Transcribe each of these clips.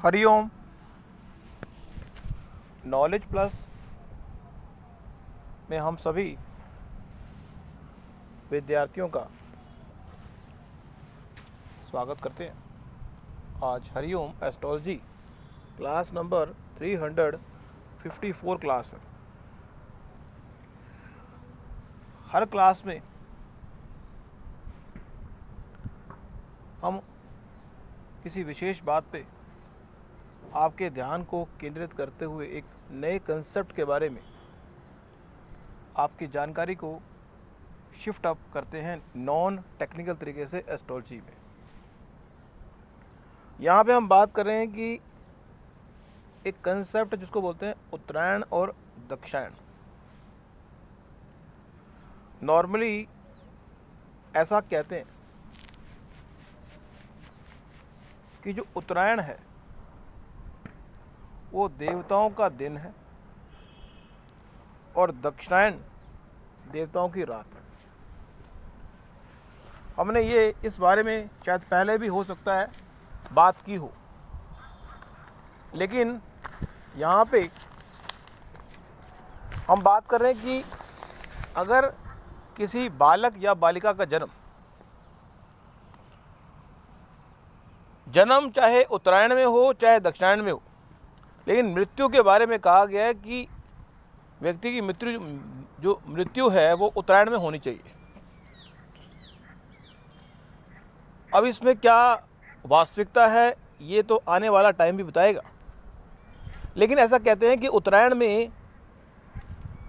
Hariom. Knowledge plus में हम सभी विद्यार्थियों का स्वागत करते हैं। आज Hariom astrology class number 354 class है। हर क्लास में हम किसी विशेष बात पे आपके ध्यान को केंद्रित करते हुए एक नए कंसेप्ट के बारे में आपकी जानकारी को शिफ्ट अप करते हैं नॉन टेक्निकल तरीके से एस्ट्रोलॉजी में। यहाँ पे हम बात कर रहे हैं कि एक कंसेप्ट जिसको बोलते हैं उत्तरायण और दक्षिणायन। नॉर्मली ऐसा कहते हैं कि जो उत्तरायण है वो देवताओं का दिन है और दक्षिणायन देवताओं की रात है। हमने ये इस बारे में शायद पहले भी हो सकता है बात की हो, लेकिन यहाँ पे हम बात कर रहे हैं कि अगर किसी बालक या बालिका का जन्म चाहे उत्तरायण में हो चाहे दक्षिणायन में हो, लेकिन मृत्यु के बारे में कहा गया है कि व्यक्ति की मृत्यु है वो उत्तरायण में होनी चाहिए। अब इसमें क्या वास्तविकता है ये तो आने वाला टाइम भी बताएगा, लेकिन ऐसा कहते हैं कि उत्तरायण में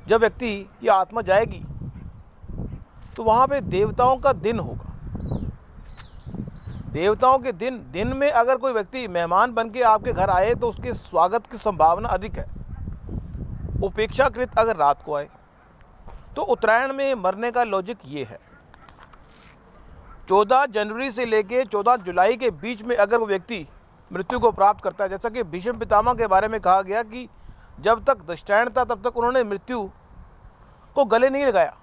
जब व्यक्ति की आत्मा जाएगी तो वहाँ पे देवताओं का दिन होगा। देवताओं के दिन में अगर कोई व्यक्ति मेहमान बन के आपके घर आए तो उसके स्वागत की संभावना अधिक है। उपेक्षाकृत अगर रात को आए तो उत्तरायण में मरने का लॉजिक ये है। 14 जनवरी से लेके 14 जुलाई के बीच में अगर वो व्यक्ति मृत्यु को प्राप्त करता है, जैसा कि भीष्म पितामह के बारे में कहा गया कि जब तक दक्षिणायन था तब तक उन्होंने मृत्यु को गले नहीं लगाया,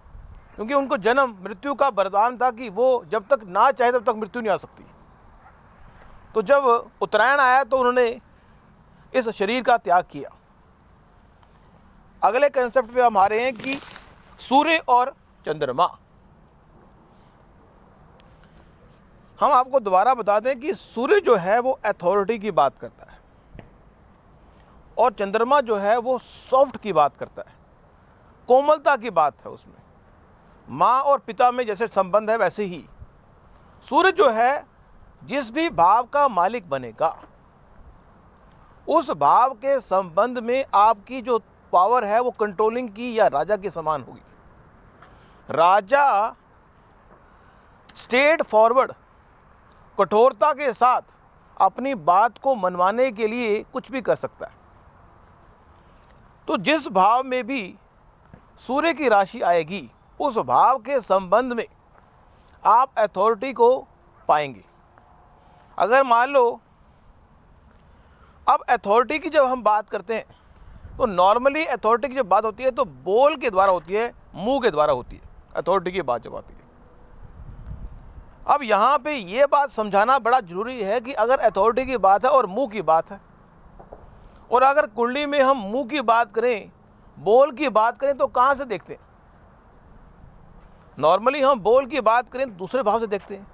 क्योंकि उनको जन्म मृत्यु का वरदान था कि वो जब तक ना चाहे तब तक मृत्यु नहीं आ सकती। तो जब उत्तरायण आया तो उन्होंने इस शरीर का त्याग किया। अगले कंसेप्ट पे हम आ रहे हैं कि सूर्य और चंद्रमा। हम आपको दोबारा बता दें कि सूर्य जो है वो अथॉरिटी की बात करता है और चंद्रमा जो है वो सॉफ्ट की बात करता है, कोमलता की बात है। उसमें माँ और पिता में जैसे संबंध है वैसे ही सूर्य जो है जिस भी भाव का मालिक बनेगा उस भाव के संबंध में आपकी जो पावर है वो कंट्रोलिंग की या राजा के समान होगी। राजा स्ट्रेट फॉरवर्ड कठोरता के साथ अपनी बात को मनवाने के लिए कुछ भी कर सकता है। तो जिस भाव में भी सूर्य की राशि आएगी उस भाव के संबंध में आप अथॉरिटी को पाएंगे। अगर मान लो अब अथॉरिटी की जब हम बात करते हैं तो नॉर्मली अथॉरिटी की जब बात होती है तो बोल के द्वारा होती है, मुंह के द्वारा होती है अथॉरिटी की बात जब आती है। अब यहाँ पे ये बात समझाना बड़ा जरूरी है कि अगर अथॉरिटी की बात है और मुंह की बात है, और अगर कुंडली में हम मुंह की बात करें, बोल की बात करें तो कहाँ से देखते हैं? नॉर्मली हम बोल की बात करें दूसरे भाव से देखते हैं।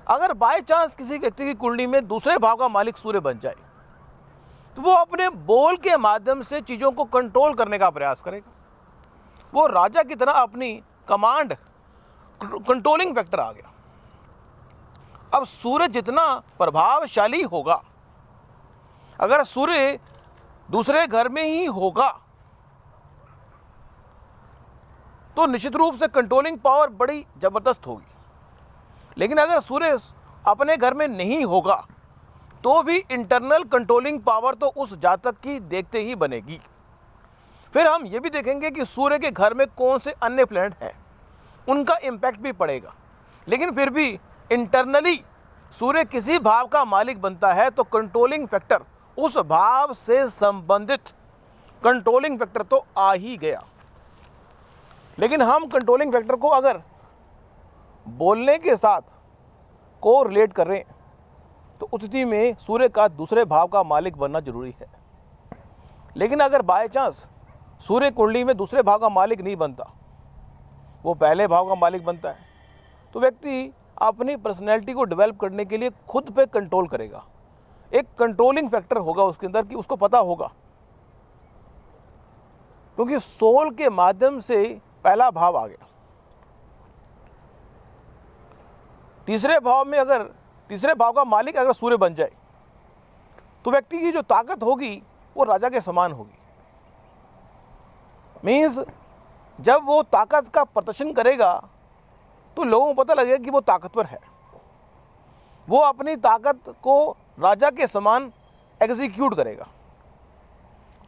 अगर बाय चांस किसी व्यक्ति की कुंडली में दूसरे भाव का मालिक सूर्य बन जाए तो वो अपने बोल के माध्यम से चीज़ों को कंट्रोल करने का प्रयास करेगा। वो राजा की तरह अपनी कमांड कंट्रोलिंग फैक्टर आ गया। अब सूर्य जितना प्रभावशाली होगा, अगर सूर्य दूसरे घर में ही होगा तो निश्चित रूप से कंट्रोलिंग पावर बड़ी जबरदस्त होगी। लेकिन अगर सूर्य अपने घर में नहीं होगा तो भी इंटरनल कंट्रोलिंग पावर तो उस जातक की देखते ही बनेगी। फिर हम ये भी देखेंगे कि सूर्य के घर में कौन से अन्य प्लैनेट हैं, उनका इम्पैक्ट भी पड़ेगा। लेकिन फिर भी इंटरनली सूर्य किसी भाव का मालिक बनता है तो कंट्रोलिंग फैक्टर उस भाव से संबंधित कंट्रोलिंग फैक्टर तो आ ही गया। लेकिन हम कंट्रोलिंग फैक्टर को अगर बोलने के साथ को रिलेट कर रहे हैं तो उस स्थिति में सूर्य का दूसरे भाव का मालिक बनना जरूरी है। लेकिन अगर बाय चांस सूर्य कुंडली में दूसरे भाव का मालिक नहीं बनता, वो पहले भाव का मालिक बनता है, तो व्यक्ति अपनी पर्सनैलिटी को डेवलप करने के लिए खुद पे कंट्रोल करेगा। एक कंट्रोलिंग फैक्टर होगा उसके अंदर कि उसको पता होगा, क्योंकि सोल के माध्यम से पहला भाव आ गया। तीसरे भाव में अगर तीसरे भाव का मालिक अगर सूर्य बन जाए तो व्यक्ति की जो ताकत होगी वो राजा के समान होगी। मीन्स जब वो ताकत का प्रदर्शन करेगा तो लोगों को पता लगेगा कि वो ताकतवर है। वो अपनी ताकत को राजा के समान एग्जीक्यूट करेगा।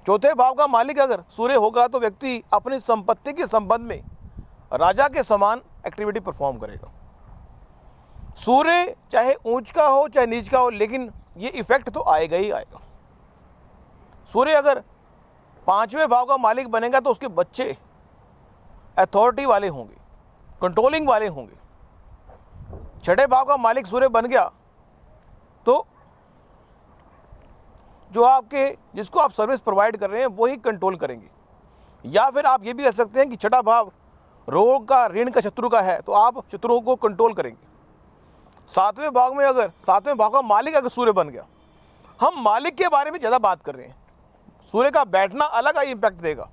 चौथे भाव का मालिक अगर सूर्य होगा तो व्यक्ति अपनी संपत्ति के संबंध में राजा के समान एक्टिविटी परफॉर्म करेगा। सूर्य चाहे ऊंच का हो चाहे नीच का हो, लेकिन ये इफेक्ट तो आएगा ही आएगा। सूर्य अगर पांचवें भाव का मालिक बनेगा तो उसके बच्चे अथॉरिटी वाले होंगे, कंट्रोलिंग वाले होंगे। छठे भाव का मालिक सूर्य बन गया तो जो जिसको आप सर्विस प्रोवाइड कर रहे हैं वही कंट्रोल करेंगे। या फिर आप ये भी कह सकते हैं कि छठा भाव रोग का, ऋण का, शत्रु का है, तो आप शत्रुओं को कंट्रोल करेंगे। सातवें भाव का मालिक अगर सूर्य बन गया, हम मालिक के बारे में ज़्यादा बात कर रहे हैं। सूर्य का बैठना अलग ही इम्पैक्ट देगा,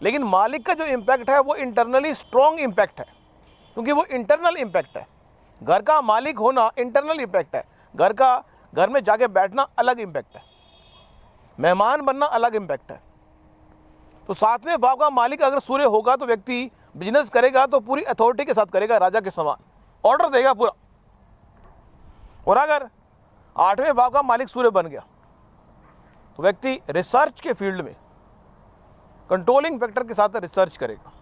लेकिन मालिक का जो इम्पैक्ट है वो इंटरनली स्ट्रॉन्ग इम्पैक्ट है, क्योंकि वो इंटरनल इम्पैक्ट है। घर का मालिक होना इंटरनल इम्पैक्ट है, घर में जाके बैठना अलग इम्पैक्ट है, मेहमान बनना अलग इम्पैक्ट है। तो सातवें भाव का मालिक अगर सूर्य होगा तो व्यक्ति बिजनेस करेगा तो पूरी अथॉरिटी के साथ करेगा, राजा के समान ऑर्डर देगा पूरा। और अगर आठवें भाव का मालिक सूर्य बन गया तो व्यक्ति रिसर्च के फील्ड में कंट्रोलिंग फैक्टर के साथ रिसर्च करेगा।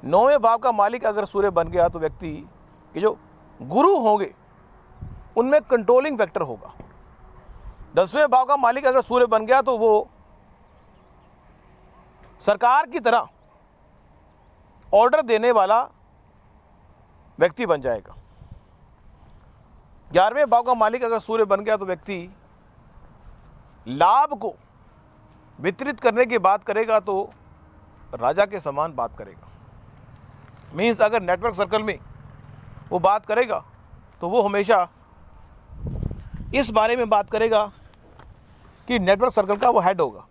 नौवें भाव का मालिक अगर सूर्य बन गया तो व्यक्ति के जो गुरु होंगे उनमें कंट्रोलिंग फैक्टर होगा। 10वें भाव का मालिक अगर सूर्य बन गया तो वो सरकार की तरह ऑर्डर देने वाला व्यक्ति बन जाएगा। 11वें भाव का मालिक अगर सूर्य बन गया तो व्यक्ति लाभ को वितरित करने की बात करेगा तो राजा के समान बात करेगा। मीन्स अगर नेटवर्क सर्कल में वो बात करेगा तो वो हमेशा इस बारे में बात करेगा कि नेटवर्क सर्कल का वो हेड होगा।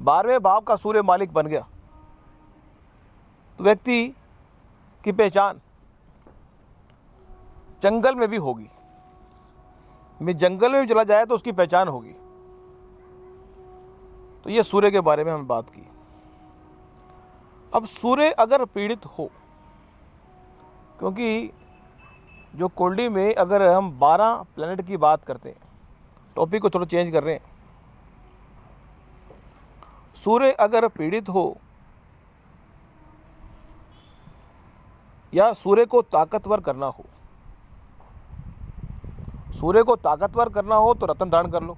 12वें भाव का सूर्य मालिक बन गया तो व्यक्ति की पहचान जंगल में भी होगी। जंगल में भी चला जाए तो उसकी पहचान होगी। तो ये सूर्य के बारे में हमने बात की। अब सूर्य अगर पीड़ित हो, क्योंकि जो कुंडली में अगर हम 12 प्लैनेट की बात करते हैं, टॉपिक को थोड़ा चेंज कर रहे हैं, सूर्य अगर पीड़ित हो या सूर्य को ताकतवर करना हो, सूर्य को ताकतवर करना हो तो रतन धारण कर लो,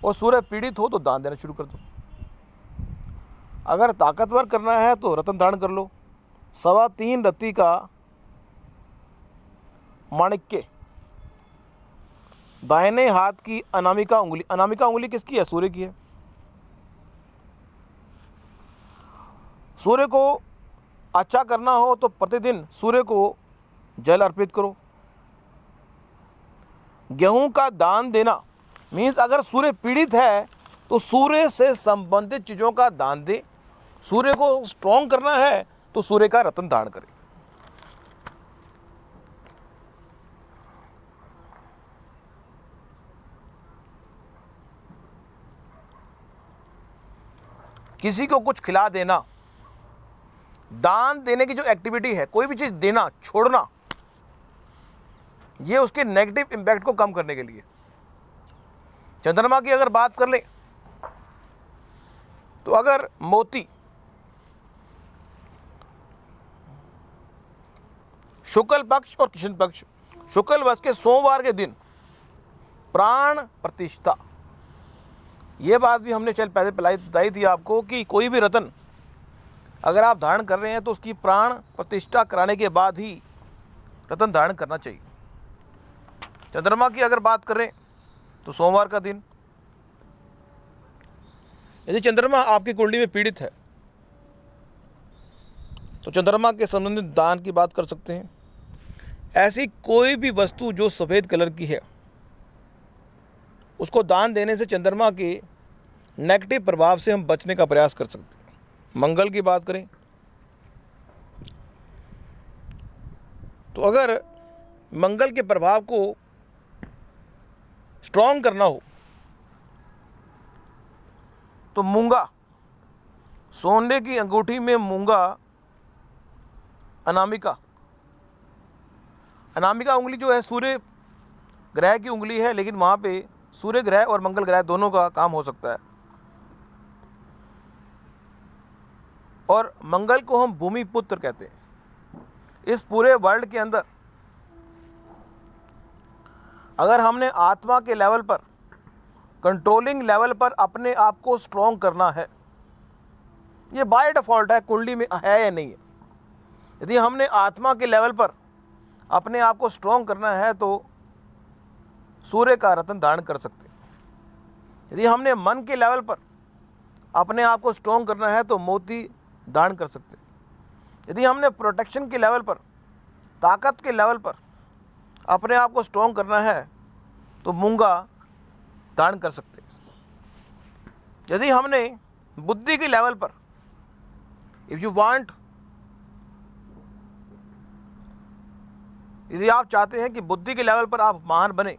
और सूर्य पीड़ित हो तो दान देना शुरू कर दो। अगर ताकतवर करना है तो रतन धारण कर लो। 3.25 रत्ती का माणिक्य, दाहिने हाथ की अनामिका उंगली किसकी है? सूर्य की है। सूर्य को अच्छा करना हो तो प्रतिदिन सूर्य को जल अर्पित करो। गेहूं का दान देना, मीन्स अगर सूर्य पीड़ित है तो सूर्य से संबंधित चीज़ों का दान दे। सूर्य को स्ट्रॉन्ग करना है तो सूर्य का रत्न धारण करें। किसी को कुछ खिला देना, दान देने की जो एक्टिविटी है, कोई भी चीज़ देना, छोड़ना, ये उसके नेगेटिव इम्पैक्ट को कम करने के लिए। चंद्रमा की अगर बात कर लें तो अगर मोती शुक्ल पक्ष और कृष्ण पक्ष, शुक्ल पक्ष के सोमवार के दिन प्राण प्रतिष्ठा, ये बात भी हमने पहले बताई थी आपको कि कोई भी रत्न अगर आप धारण कर रहे हैं तो उसकी प्राण प्रतिष्ठा कराने के बाद ही रत्न धारण करना चाहिए। चंद्रमा की अगर बात करें तो सोमवार का दिन, यदि चंद्रमा आपकी कुंडली में पीड़ित है तो चंद्रमा के संबंधित दान की बात कर सकते हैं। ऐसी कोई भी वस्तु जो सफ़ेद कलर की है उसको दान देने से चंद्रमा के नेगेटिव प्रभाव से हम बचने का प्रयास कर सकते हैं। मंगल की बात करें तो अगर मंगल के प्रभाव को स्ट्रॉन्ग करना हो तो मूंगा, सोने की अंगूठी में मूंगा, अनामिका उंगली जो है सूर्य ग्रह की उंगली है, लेकिन वहाँ पे सूर्य ग्रह और मंगल ग्रह दोनों का काम हो सकता है। और मंगल को हम भूमि पुत्र कहते हैं। इस पूरे वर्ल्ड के अंदर अगर हमने आत्मा के लेवल पर, कंट्रोलिंग लेवल पर अपने आप को स्ट्रॉन्ग करना है, ये बाय डिफ़ॉल्ट है, कुंडली में है या नहीं है। यदि हमने आत्मा के लेवल पर अपने आप को स्ट्रॉन्ग करना है तो सूर्य का रत्न धारण कर सकते हैं। यदि हमने मन के लेवल पर अपने आप को स्ट्रॉन्ग करना है तो मोती धारण कर सकते हैं। यदि हमने प्रोटेक्शन के लेवल पर, ताकत के लेवल पर अपने आप को स्ट्रॉन्ग करना है तो मूंगा धारण कर सकते हैं। यदि हमने बुद्धि के लेवल पर, इफ़ यू वांट, यदि आप चाहते हैं कि बुद्धि के लेवल पर आप महान बने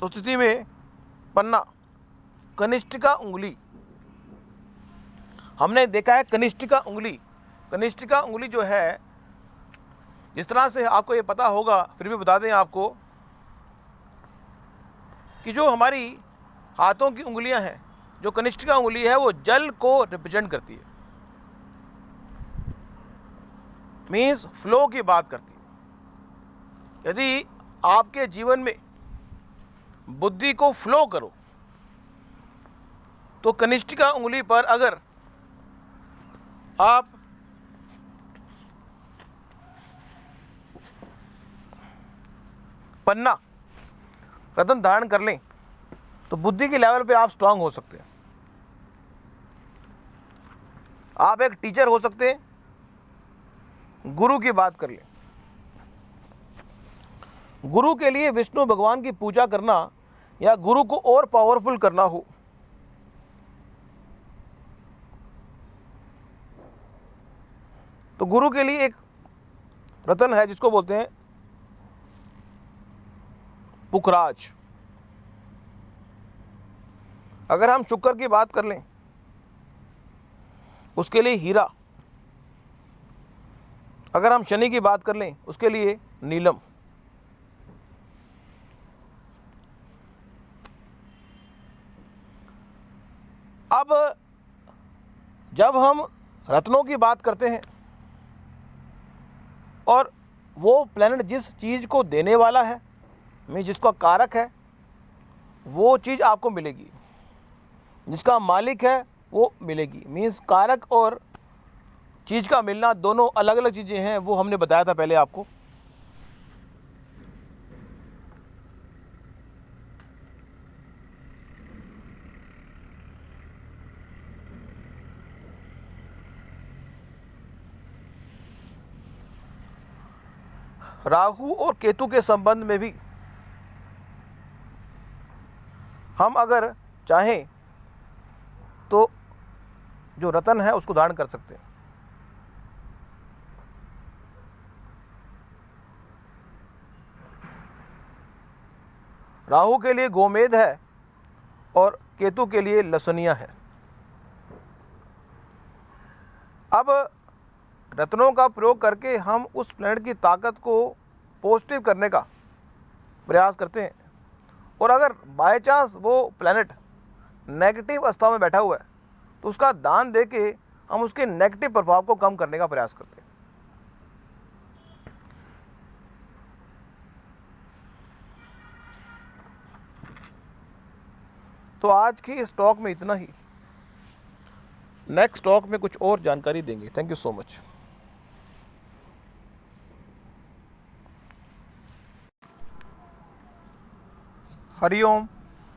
तो स्थिति में पन्ना, कनिष्ठिका उंगली, हमने देखा है कनिष्ठिका उंगली जो है, जिस तरह से आपको ये पता होगा, फिर भी बता दें आपको कि जो हमारी हाथों की उंगलियां हैं, जो कनिष्ठिका उंगली है वो जल को रिप्रेजेंट करती है, मीन्स फ्लो की बात करती है। यदि आपके जीवन में बुद्धि को फ्लो करो तो कनिष्ठिका उंगली पर अगर आप पन्ना, रत्न धारण कर लें तो बुद्धि के लेवल पे आप स्ट्रांग हो सकते हैं। आप एक टीचर हो सकते हैं। गुरु की बात कर लें, गुरु के लिए विष्णु भगवान की पूजा करना या गुरु को और पावरफुल करना हो तो गुरु के लिए एक रत्न है जिसको बोलते हैं पुखराज। अगर हम शुक्र की बात कर लें उसके लिए हीरा, अगर हम शनि की बात कर लें उसके लिए नीलम। अब जब हम रत्नों की बात करते हैं और वो प्लेनेट जिस चीज़ को देने वाला है, मैं जिसका कारक है, वो चीज़ आपको मिलेगी, जिसका मालिक है वो मिलेगी। मीन्स कारक और चीज़ का मिलना दोनों अलग अलग चीज़ें हैं, वो हमने बताया था पहले आपको। राहु और केतु के संबंध में भी हम अगर चाहें तो जो रतन है उसको धारण कर सकते हैं। राहु के लिए गोमेद है और केतु के लिए लसनिया है। अब रत्नों का प्रयोग करके हम उस प्लैनेट की ताकत को पॉजिटिव करने का प्रयास करते हैं, और अगर बाय चांस वो प्लैनेट नेगेटिव अवस्था में बैठा हुआ है तो उसका दान दे के हम उसके नेगेटिव प्रभाव को कम करने का प्रयास करते हैं। तो आज की इस टॉक में इतना ही। नेक्स्ट टॉक में कुछ और जानकारी देंगे। Thank you so much. Hariom.